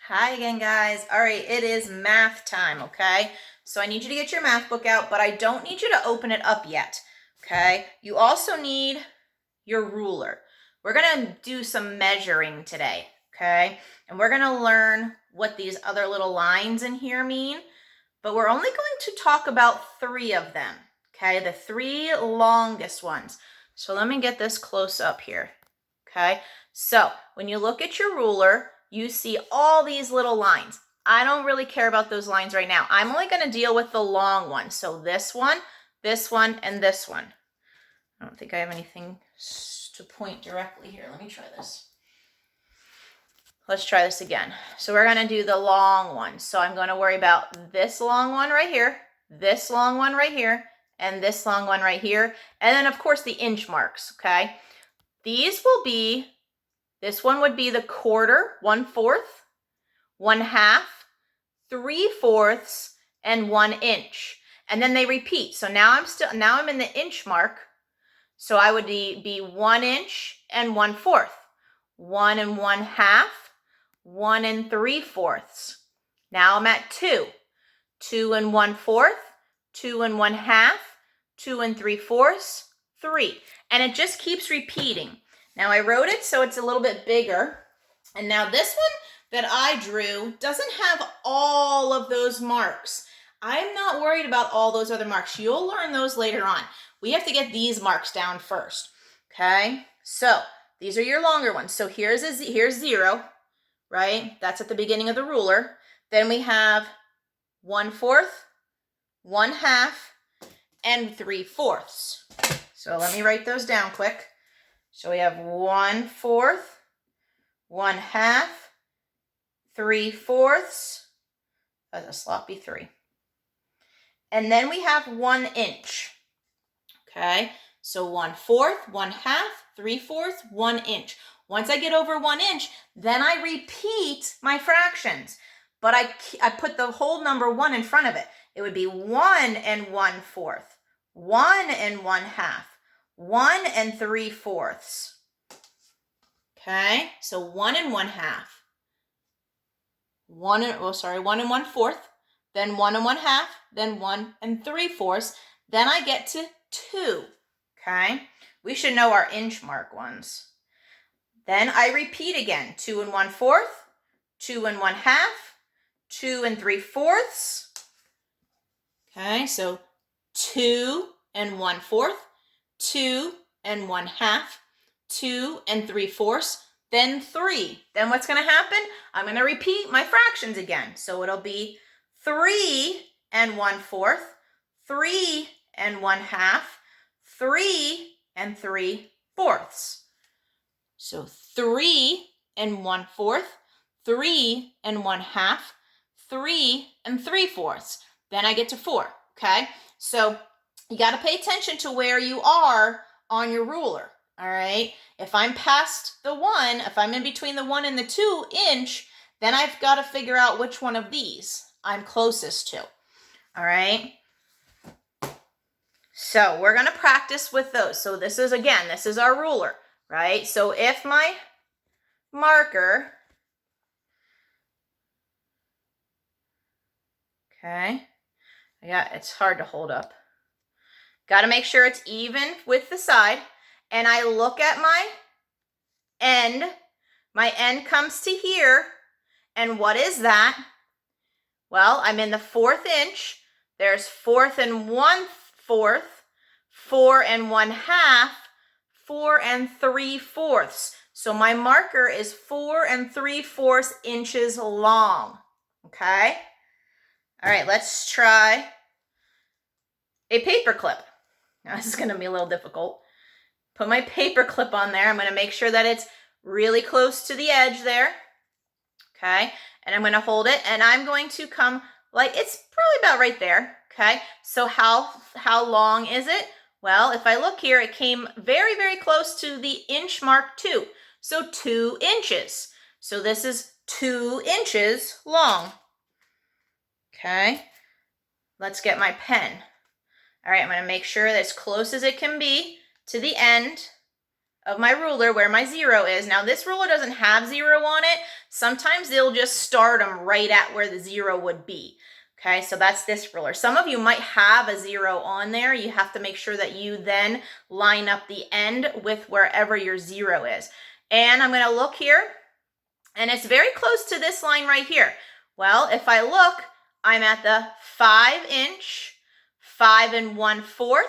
Hi again, guys. All right, it is math time, okay? So I need you to get your math book out, but I don't need you to open it up yet, okay? You also need your ruler. We're gonna do some measuring today, okay? And we're gonna learn what these other little lines in here mean, but we're only going to talk about 3 of them, okay? The 3 longest ones. So let me get this close up here, okay? So when you look at your ruler, you see all these little lines. I don't really care about those lines right now. I'm only going to deal with the long ones. So this one, and this one. I don't think I have anything to point directly here. Let me try this. Let's try this again. So we're going to do the long one. So I'm going to worry about this long one right here, this long one right here, and this long one right here. And then, of course, the inch marks, okay? These will be, this one would be the quarter, 1/4, 1/2, 3/4, and 1 inch. And then they repeat. So now I'm in the inch mark. So I would be 1 inch and 1/4, 1 1/2, 1 3/4. Now I'm at 2, 2 1/4, 2 1/2, 2 3/4, 3. And it just keeps repeating. Now I wrote it so it's a little bit bigger. And now this one that I drew doesn't have all of those marks. I'm not worried about all those other marks. You'll learn those later on. We have to get these marks down first, okay? So these are your longer ones. So here's 0, right? That's at the beginning of the ruler. Then we have 1/4, 1/2, and 3/4. So let me write those down quick. So we have 1/4, 1/2, 3/4. That's a sloppy 3. And then we have 1 inch. Okay, so 1/4, 1/2, 3/4, 1 inch. Once I get over 1 inch, then I repeat my fractions, but I put the whole number 1 in front of it. It would be 1 1/4, 1 1/2, 1 3/4. Okay, so 1 1/2, 1 1/4, then 1 1/2, then 1 3/4. Then I get to 2. Okay, we should know our inch mark ones. Then I repeat again, 2 1/4, 2 1/2, 2 3/4. Okay, so 2 1/4, 2 1/2, 2 3/4, then 3. Then what's going to happen? I'm going to repeat my fractions again. So it'll be 3 1/4, 3 1/2, 3 3/4. So 3 1/4, 3 1/2, 3 3/4. Then I get to 4, okay? So you got to pay attention to where you are on your ruler, all right? If I'm past the 1, if I'm in between the 1 and the 2 inch, then I've got to figure out which one of these I'm closest to, all right? So we're going to practice with those. So this is our ruler, right? So if my marker, okay, it's hard to hold up. Got to make sure it's even with the side. And I look at my end. My end comes to here. And what is that? Well, I'm in the 4th inch. There's 4th and 1/4, 4 1/2, 4 3/4. So my marker is 4 3/4 inches long. Okay? All right, let's try a paper clip. Now, this is going to be a little difficult. Put my paper clip on there. I'm going to make sure that it's really close to the edge there. Okay, and I'm going to hold it, and I'm going to come like it's probably about right there. Okay, so how long is it? Well, if I look here, it came very, very close to the inch mark 2. So 2 inches. So this is 2 inches long. Okay, let's get my pen. All right, I'm going to make sure that as close as it can be to the end of my ruler where my 0 is. Now this ruler doesn't have 0 on it. Sometimes they'll just start them right at where the 0 would be. Okay, so that's this ruler. Some of you might have a 0 on there. You have to make sure that you then line up the end with wherever your 0 is. And I'm going to look here, and it's very close to this line right here. Well, if I look, I'm at the 5 inch, 5 1/4,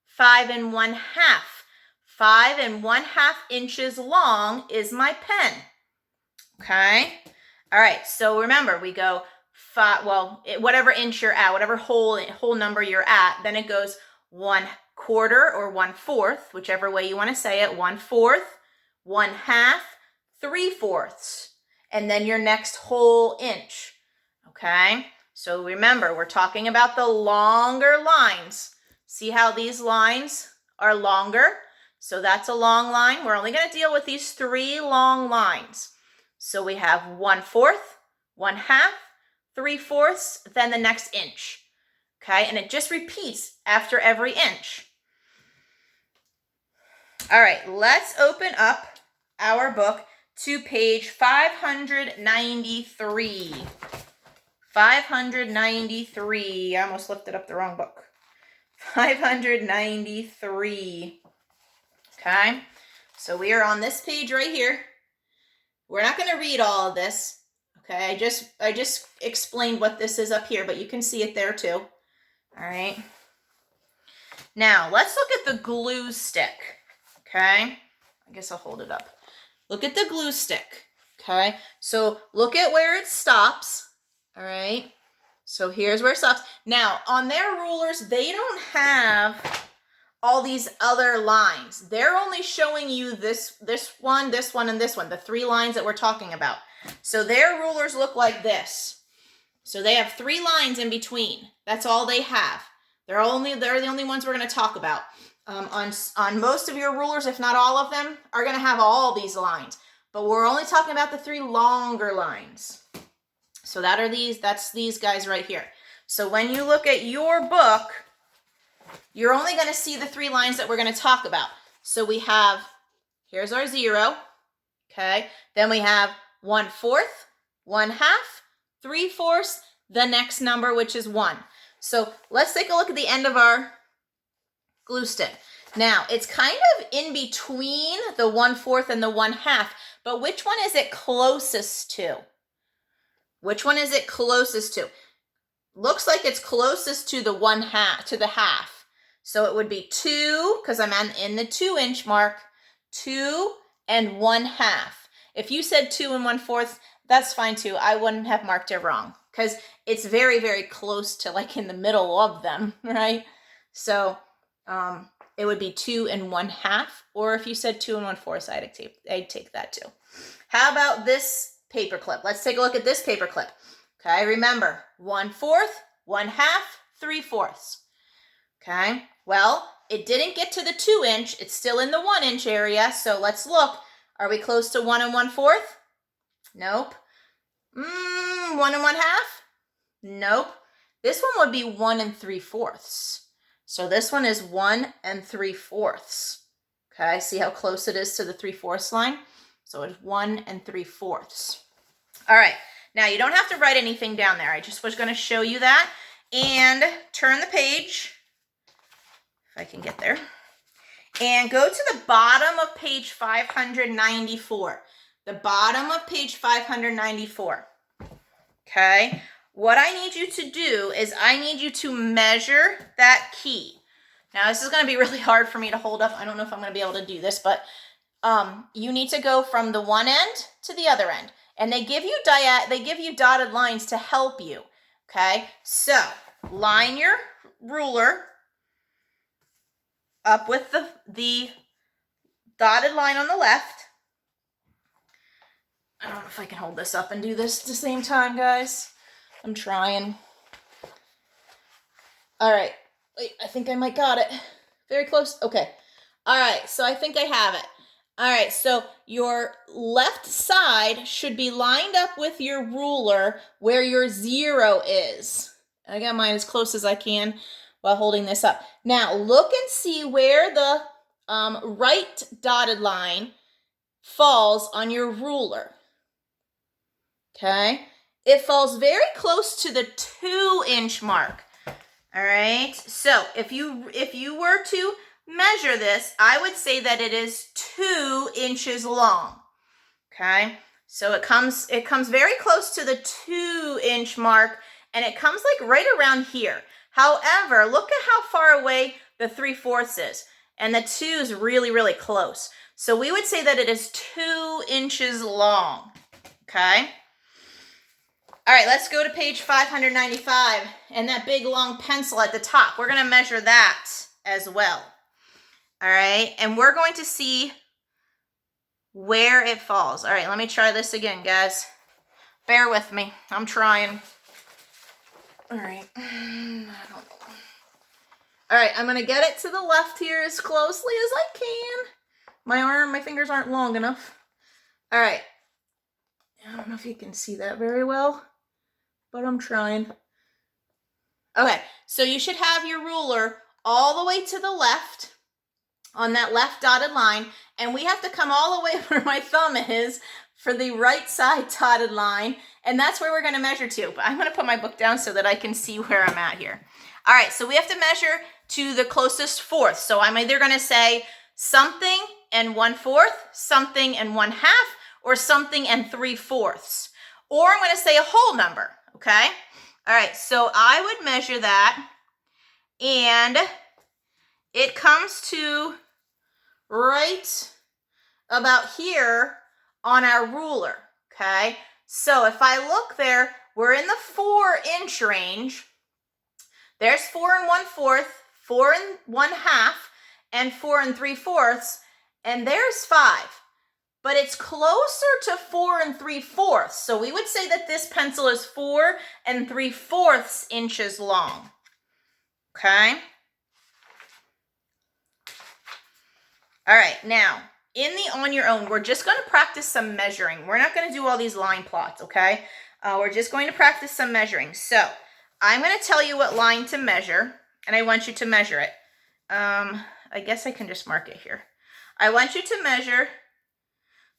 5 1/2. 5 1/2 inches long is my pen. Okay. All right. So remember, we go whatever inch you're at, whatever whole number you're at, then it goes 1/4 or 1/4, whichever way you want to say it, 1/4, 1/2, 3/4, and then your next whole inch. Okay. So remember, we're talking about the longer lines. See how these lines are longer? So that's a long line. We're only going to deal with these 3 long lines. So we have 1/4, 1/2, 3/4, then the next inch. Okay, and it just repeats after every inch. All right, let's open up our book to page 593. 593. I almost lifted up the wrong book. 593. Okay, so we are on this page right here. We're not going to read all of this. Okay, I just explained what this is up here, but you can see it there too. All right. Now, let's look at the glue stick. Okay, I guess I'll hold it up. Look at the glue stick. Okay, so look at where it stops. All right, so here's where it stops. Now, on their rulers, they don't have all these other lines. They're only showing you this one, and this one, the 3 lines that we're talking about. So their rulers look like this. So they have 3 lines in between. That's all they have. They're the only ones we're going to talk about. On most of your rulers, if not all of them, are going to have all these lines. But we're only talking about the 3 longer lines. So that's these guys right here. So when you look at your book, you're only going to see the 3 lines that we're going to talk about. So we have, here's our 0, okay? Then we have 1/4, 1/2, 3/4, the next number, which is 1. So let's take a look at the end of our glue stick. Now, it's kind of in between the 1/4 and the 1/2, but which one is it closest to? Which one is it closest to? Looks like it's closest to the 1/2, to the half. So it would be 2, because I'm in the 2 inch mark, 2 and 1/2. If you said 2 and 1/4, that's fine too. I wouldn't have marked it wrong because it's very, very close to like in the middle of them, right? So it would be 2 and 1/2, or if you said 2 and 1/4, I'd take that too. How about this paper clip? Let's take a look at this paper clip. Okay, remember 1/4, 1/2, 3/4. Okay, well, it didn't get to the 2 inch. It's still in the 1 inch area. So let's look. Are we close to 1 and 1/4? Nope. 1 and 1/2? Nope. This one would be 1 and 3/4. So this one is 1 and 3/4. Okay, see how close it is to the 3/4 line? So it's 1 and 3/4. All right, now you don't have to write anything down there. I just was going to show you that. And turn the page, if I can get there, and go to the bottom of page 594. The bottom of page 594. Okay, what I need you to do is I need you to measure that key. Now, this is going to be really hard for me to hold up. I don't know if I'm going to be able to do this, but you need to go from the one end to the other end. And they give you dotted lines to help you. Okay, so line your ruler up with the dotted line on the left. I don't know if I can hold this up and do this at the same time, guys. I'm trying. All right. Wait, I think I might got it. Very close. Okay. All right, so I think I have it. All right, so your left side should be lined up with your ruler where your 0 is. I got mine as close as I can while holding this up. Now, look and see where the right dotted line falls on your ruler. Okay? It falls very close to the 2-inch mark. All right? So if you were to measure this, I would say that it is 2 inches long. Okay? So it comes very close to the 2-inch mark, and it comes like right around here. However, look at how far away the 3/4 is, and the 2 is really, really close. So we would say that it is 2 inches long. Okay? All right, let's go to page 595, and that big long pencil at the top. We're going to measure that as well. All right, and we're going to see where it falls. All right, let me try this again, guys. Bear with me. I'm trying. All right. I don't know. All right, I'm going to get it to the left here as closely as I can. My fingers aren't long enough. All right. I don't know if you can see that very well, but I'm trying. Okay, so you should have your ruler all the way to the left on that left dotted line, and we have to come all the way where my thumb is for the right side dotted line, and that's where we're going to measure to. But I'm going to put my book down so that I can see where I'm at here. All right, so we have to measure to the closest fourth. So I'm either going to say something and 1/4, something and 1/2, or something and 3/4. Or I'm going to say a whole number, okay? All right, so I would measure that, and it comes to right about here on our ruler, okay? So if I look there, we're in the 4-inch range. There's 4 1/4, 4 1/2, and 4 3/4, and there's 5. But it's closer to 4 3/4. So we would say that this pencil is 4 3/4 inches long. Okay? All right, now, in the on your own, we're just going to practice some measuring. We're not going to do all these line plots, okay? We're just going to practice some measuring. So I'm going to tell you what line to measure, and I want you to measure it. I guess I can just mark it here. I want you to measure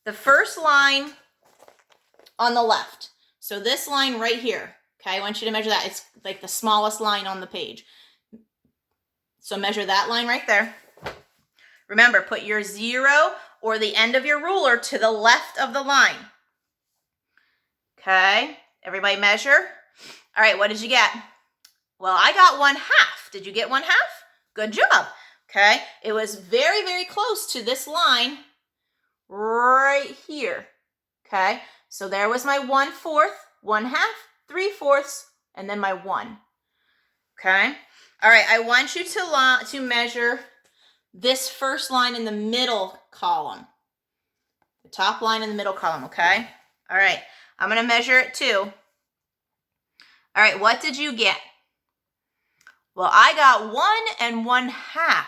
the first line on the left. So this line right here, okay? I want you to measure that. It's like the smallest line on the page. So measure that line right there. Remember, put your 0 or the end of your ruler to the left of the line. Okay, everybody measure. All right, what did you get? Well, I got 1/2. Did you get 1/2? Good job. Okay, it was very, very close to this line right here. Okay, so there was my 1/4, 1/2, 3/4, and then my 1. Okay, all right, I want you to measure this first line in the middle column. The top line in the middle column, okay? All right, I'm going to measure it too. All right, what did you get? Well, I got 1 1/2.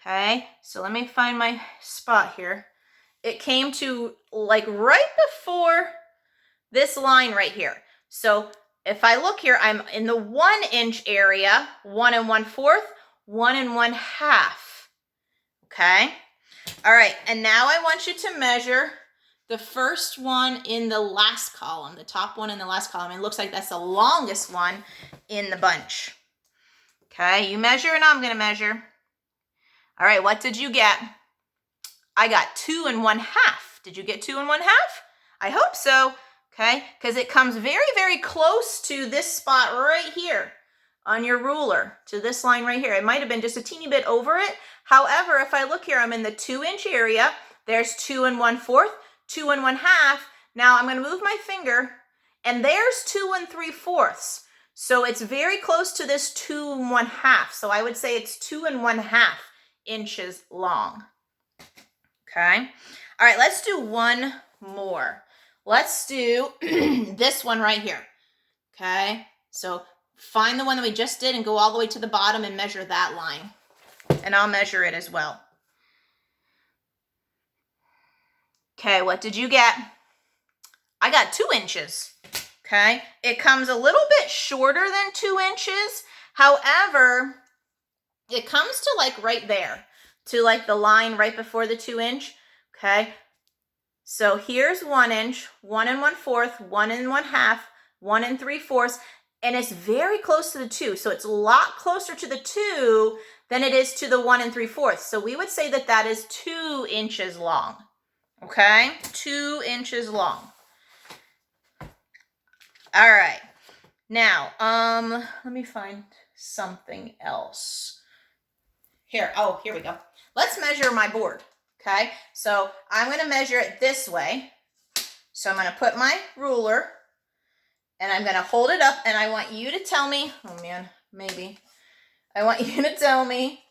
Okay, so let me find my spot here. It came to like right before this line right here. So if I look here, I'm in the 1-inch area, 1 1/4, 1 1/2. Okay, all right, and now I want you to measure the first one in the last column, the top one in the last column. It looks like that's the longest one in the bunch. Okay, you measure and I'm going to measure. All right, what did you get? I got 2 1/2. Did you get 2 1/2? I hope so, okay, because it comes very, very close to this spot right here on your ruler, to this line right here. It might have been just a teeny bit over it. However, if I look here, I'm in the 2-inch area. There's 2 1/4, 2 1/2. Now I'm going to move my finger, and there's 2 3/4. So it's very close to this 2 1/2. So I would say it's 2 1/2 inches long. Okay. All right, let's do one more. Let's do this one right here. Okay. So find the one that we just did and go all the way to the bottom and measure that line. And I'll measure it as well. Okay, what did you get? I got 2 inches. Okay, it comes a little bit shorter than 2 inches. However, it comes to like right there, to like the line right before the 2 inch, okay? So here's 1 inch, 1 1/4, 1 1/2, 1 3/4, and it's very close to the 2. So it's a lot closer to the 2 than it is to the 1 3/4. So we would say that that is 2 inches long, okay? 2 inches long. All right. Now, let me find something else. Here we go. Let's measure my board, okay? So I'm going to measure it this way. So I'm going to put my ruler, and I'm going to hold it up, and I want you to tell me, I want you to tell me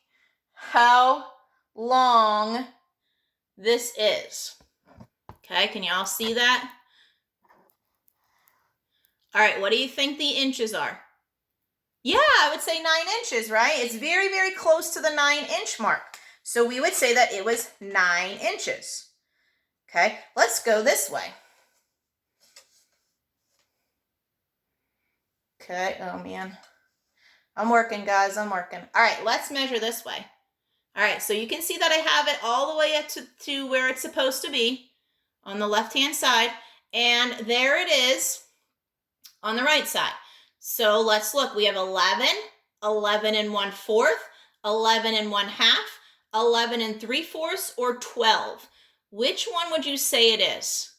how long this is. Okay, can you all see that? All right, what do you think the inches are? Yeah, I would say 9 inches, right? It's very, very close to the 9-inch mark. So we would say that it was 9 inches. Okay, let's go this way. Okay, oh man. I'm working, guys, I'm working. All right, let's measure this way. All right, so you can see that I have it all the way up to where it's supposed to be on the left-hand side. And there it is on the right side. So let's look. We have 11, 11 1/4, 11 1/2, 11 3/4, or 12. Which one would you say it is?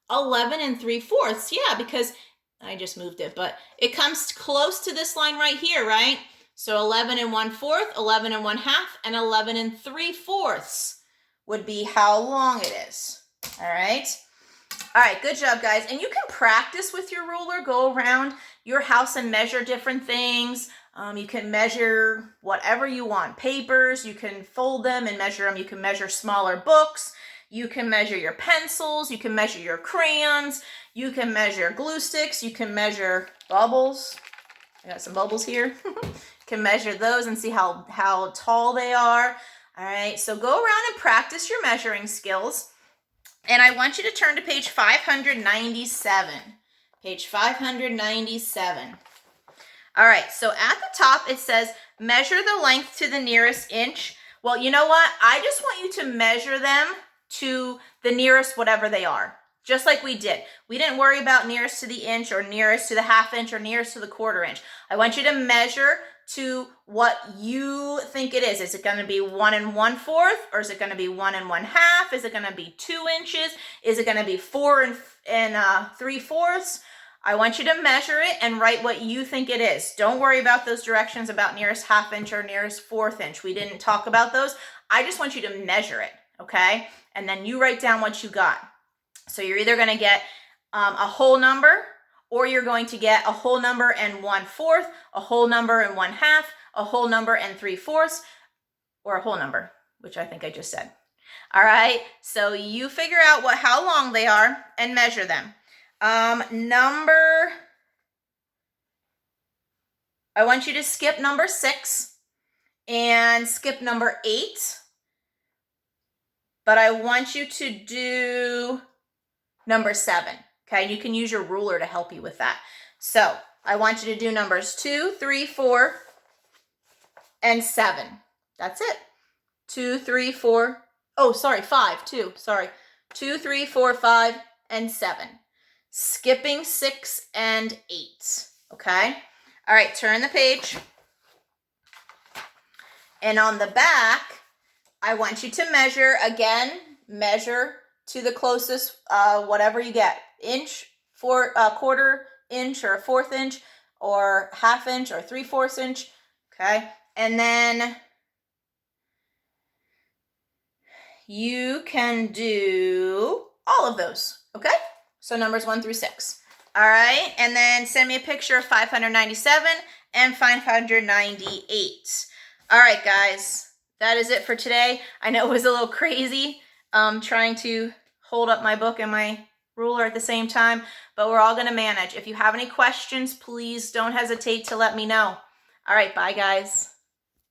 11 3/4. Yeah, because I just moved it, but it comes close to this line right here, right? So 11 1/4, 11 1/2, and 11 3/4 would be how long it is. All right. All right, good job, guys. And you can practice with your ruler. Go around your house and measure different things. You can measure whatever you want. Papers, you can fold them and measure them. You can measure smaller books. You can measure your pencils. You can measure your crayons. You can measure glue sticks. You can measure bubbles. I got some bubbles here. You can measure those and see how tall they are. All right, so go around and practice your measuring skills. And I want you to turn to page 597. Page 597. All right, so at the top it says, measure the length to the nearest inch. Well, you know what? I just want you to measure them to the nearest whatever they are, just like we did. We didn't worry about nearest to the inch or nearest to the 1/2 inch or nearest to the 1/4 inch. I want you to measure to what you think it is. Is it going to be 1 1/4, or is it going to be 1 1/2? Is it going to be 2 inches? Is it going to be 4 3/4? I want you to measure it and write what you think it is. Don't worry about those directions about nearest 1/2 inch or nearest 1/4 inch. We didn't talk about those. I just want you to measure it, okay? And then you write down what you got. So you're either going to get a whole number, or you're going to get a whole number and 1/4, a whole number and 1/2, a whole number and 3/4, or a whole number, which I think I just said. All right, so you figure out how long they are and measure them. I want you to skip number 6 and skip number 8, but I want you to do number 7. Okay, you can use your ruler to help you with that. So I want you to do numbers 2, 3, 4, and 7. That's it. 2, 3, 4. Oh, sorry, 5 too. Sorry. 2, 3, 4, 5, and 7. Skipping 6 and 8. Okay. All right, turn the page. And on the back, I want you to measure again. Measure to the closest, whatever you get. Inch, 1/4 inch, or 1/4 inch, or 1/2 inch, or 3/4 inch. Okay. And then you can do all of those. Okay. So numbers 1 through 6. All right. And then send me a picture of 597 and 598. All right, guys. That is it for today. I know it was a little crazy trying to hold up my book and my ruler at the same time, but we're all going to manage. If you have any questions, please don't hesitate to let me know. All right. Bye, guys.